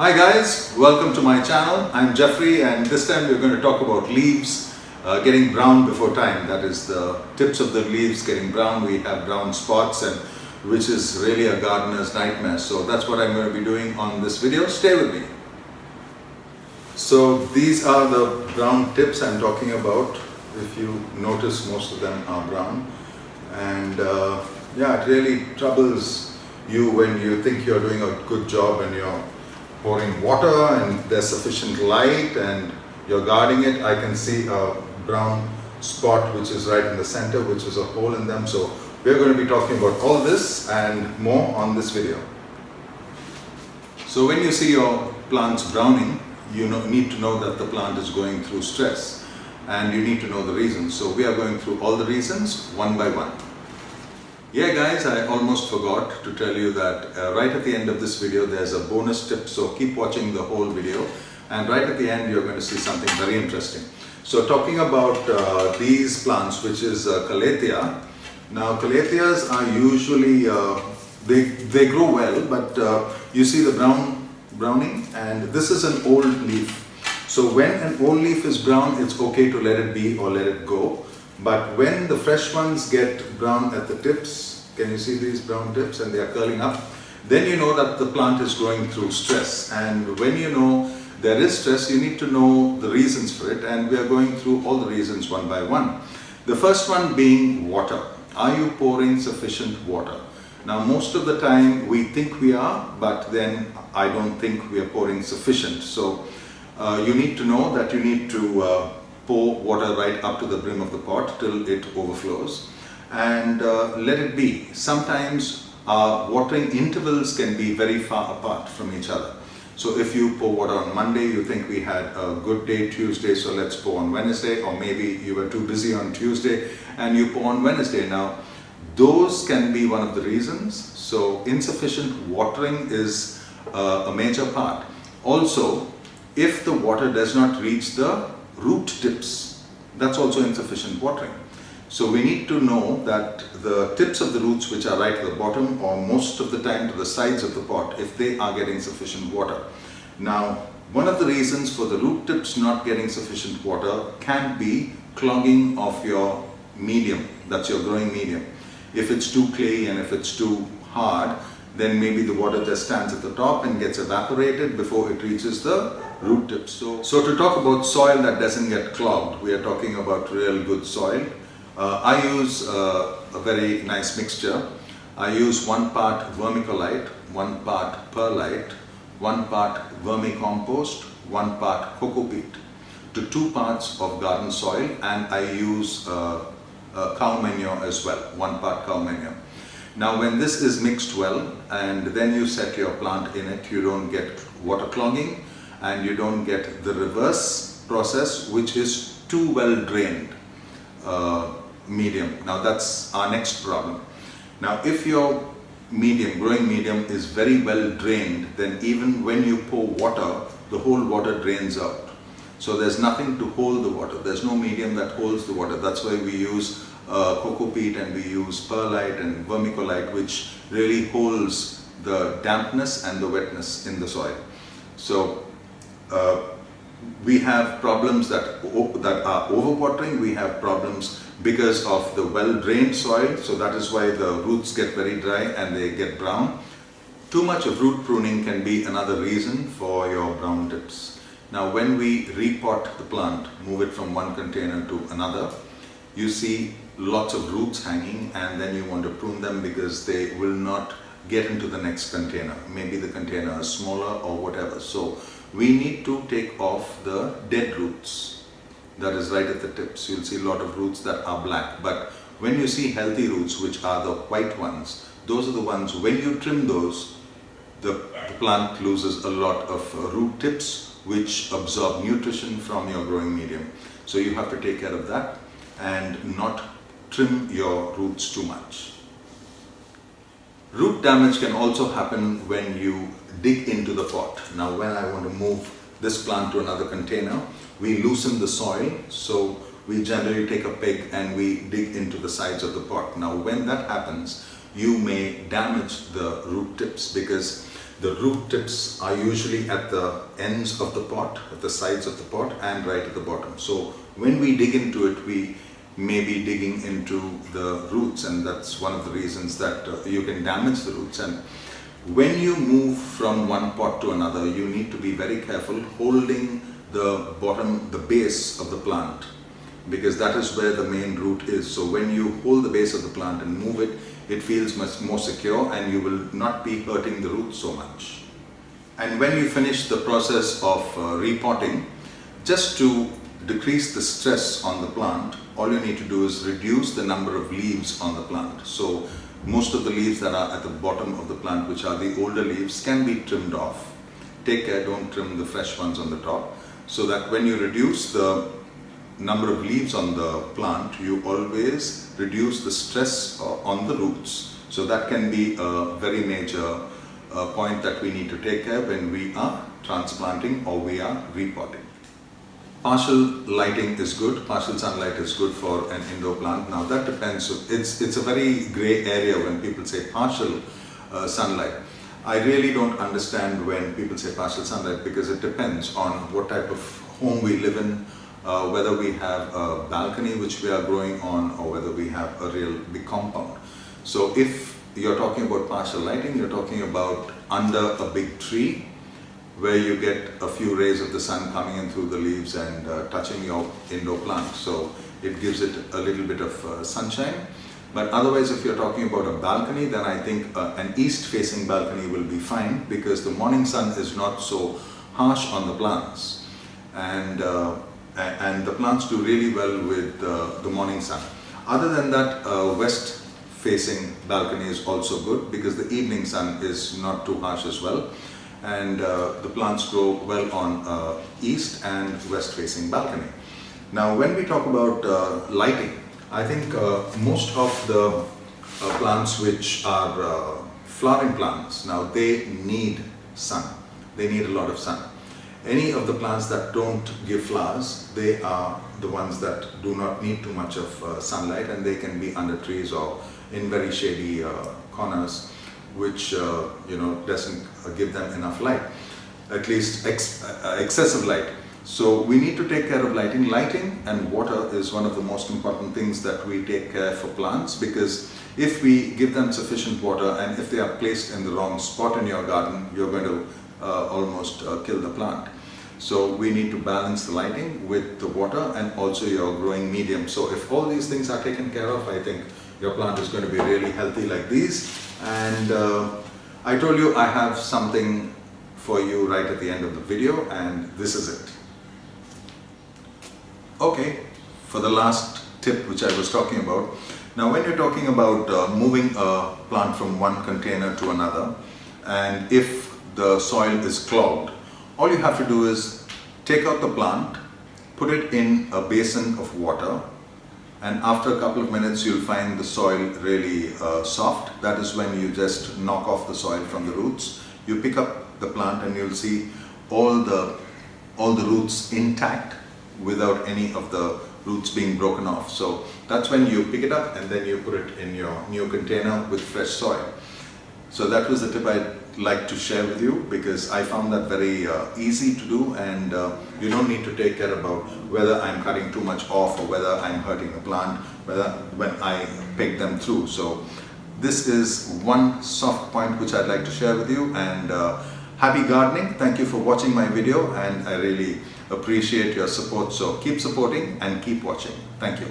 Hi guys, welcome to my channel. I'm Jeffrey and this time we're going to talk about leaves getting brown before time. That is the tips of the leaves getting brown. We have brown spots and which is really a gardener's nightmare. So that's what I'm going to be doing on this video. Stay with me. So these are the brown tips I'm talking about. If you notice, most of them are brown. And yeah, it really troubles you when you think you're doing a good job and you're pouring water and there's sufficient light and you're guarding it. I can see a brown spot which is right in the center, which is a hole in them. So we're going to be talking about all this and more on this video. So when you see your plants browning, you need to know that the plant is going through stress and you need to know the reasons. So we are going through all the reasons one by one. Yeah guys, I almost forgot to tell you that right at the end of this video there's a bonus tip, so keep watching the whole video and right at the end you're going to see something very interesting. So talking about these plants, which is Calathea. Now Calatheas are usually, they grow well, but you see the browning, and this is an old leaf. So when an old leaf is brown, it's okay to let it be or let it go. But when the fresh ones get brown at the tips, can you see these brown tips and they are curling up? Then you know that the plant is going through stress. And when you know there is stress, you need to know the reasons for it. And we are going through all the reasons one by one. The first one being water. Are you pouring sufficient water? Now most of the time we think we are, but then I don't think we are pouring sufficient. So you need to know that you need to pour water right up to the brim of the pot till it overflows and let it be. Sometimes watering intervals can be very far apart from each other. So if you pour water on Monday, you think we had a good day Tuesday, so let's pour on Wednesday, or maybe you were too busy on Tuesday and you pour on Wednesday. Now those can be one of the reasons. So insufficient watering is a major part. Also, if the water does not reach the root tips, that's also insufficient watering. So we need to know that the tips of the roots, which are right at the bottom or most of the time to the sides of the pot, if they are getting sufficient water. Now one of the reasons for the root tips not getting sufficient water can be clogging of your medium, that's your growing medium. If it's too clayey and if it's too hard, then maybe the water just stands at the top and gets evaporated before it reaches the root tips. So to talk about soil that doesn't get clogged, we are talking about real good soil. I use a very nice mixture. I use 1 part vermiculite, 1 part perlite, 1 part vermicompost, 1 part coco peat to 2 parts of garden soil, and I use cow manure as well, 1 part cow manure. Now when this is mixed well and then you set your plant in it, you don't get water clogging and you don't get the reverse process, which is too well drained medium. Now that's our next problem. Now if your growing medium is very well drained, then even when you pour water, the whole water drains out. So there's nothing to hold the water. There's no medium that holds the water. That's why we use coco peat and we use perlite and vermiculite, which really holds the dampness and the wetness in the soil. So we have problems that are overwatering. We have problems because of the well-drained soil. So that is why the roots get very dry and they get brown. Too much of root pruning can be another reason for your brown tips. Now when we repot the plant, move it from one container to another, you see lots of roots hanging and then you want to prune them because they will not get into the next container. Maybe the container is smaller or whatever. So we need to take off the dead roots. That is right at the tips. You'll see a lot of roots that are black. But when you see healthy roots, which are the white ones, those are the ones, when you trim those, the plant loses a lot of root tips, which absorb nutrition from your growing medium. So you have to take care of that and not trim your roots too much. Root damage can also happen when you dig into the pot. Now when I want to move this plant to another container, we loosen the soil. So we generally take a peg and we dig into the sides of the pot. Now when that happens, you may damage the root tips because The root tips are usually at the ends of the pot, at the sides of the pot, and right at the bottom. So when we dig into it, we may be digging into the roots, and that's one of the reasons that you can damage the roots. And when you move from one pot to another, you need to be very careful holding the bottom, the base of the plant, because that is where the main root is. So when you hold the base of the plant and move it, it feels much more secure and you will not be hurting the roots so much. And when you finish the process of repotting, just to decrease the stress on the plant, all you need to do is reduce the number of leaves on the plant. So most of the leaves that are at the bottom of the plant, which are the older leaves, can be trimmed off. Take care, don't trim the fresh ones on the top, so that when you reduce the number of leaves on the plant, you always reduce the stress on the roots. So that can be a very major point that we need to take care when we are transplanting or we are repotting. Partial lighting is good, partial sunlight is good for an indoor plant. Now that depends, it's a very grey area when people say partial sunlight. I really don't understand when people say partial sunlight, because it depends on what type of home we live in, whether we have a balcony which we are growing on, or whether we have a real big compound. So if you're talking about partial lighting, you're talking about under a big tree, where you get a few rays of the sun coming in through the leaves and touching your indoor plant. So it gives it a little bit of sunshine. But otherwise, if you're talking about a balcony, then I think an east-facing balcony will be fine, because the morning sun is not so harsh on the plants. And the plants do really well with the morning sun. Other than that, west-facing balcony is also good, because the evening sun is not too harsh as well. And the plants grow well on east and west facing balcony. Now when we talk about lighting, I think most of the plants which are flowering plants, now they need sun, they need a lot of sun. Any of the plants that don't give flowers, they are the ones that do not need too much of sunlight, and they can be under trees or in very shady corners, which doesn't give them enough light, at least excessive light. So we need to take care of lighting. Lighting and water is one of the most important things that we take care for plants, because if we give them sufficient water, and if they are placed in the wrong spot in your garden, you're going to almost kill the plant. So we need to balance the lighting with the water and also your growing medium. So if all these things are taken care of, I think your plant is going to be really healthy like these. And I told you I have something for you right at the end of the video, and this is it. Okay, for the last tip which I was talking about. Now when you're talking about moving a plant from one container to another, and if the soil is clogged, all you have to do is take out the plant, put it in a basin of water, and after a couple of minutes you'll find the soil really soft. That is when you just knock off the soil from the roots. You pick up the plant and you'll see all the roots intact without any of the roots being broken off. So that's when you pick it up and then you put it in your new container with fresh soil. So that was the tip I'd like to share with you, because I found that very easy to do, and you don't need to take care about whether I'm cutting too much off or whether I'm hurting the plant when I pick them through. So this is one soft point which I'd like to share with you, and happy gardening. Thank you for watching my video, and I really appreciate your support. So keep supporting and keep watching. Thank you.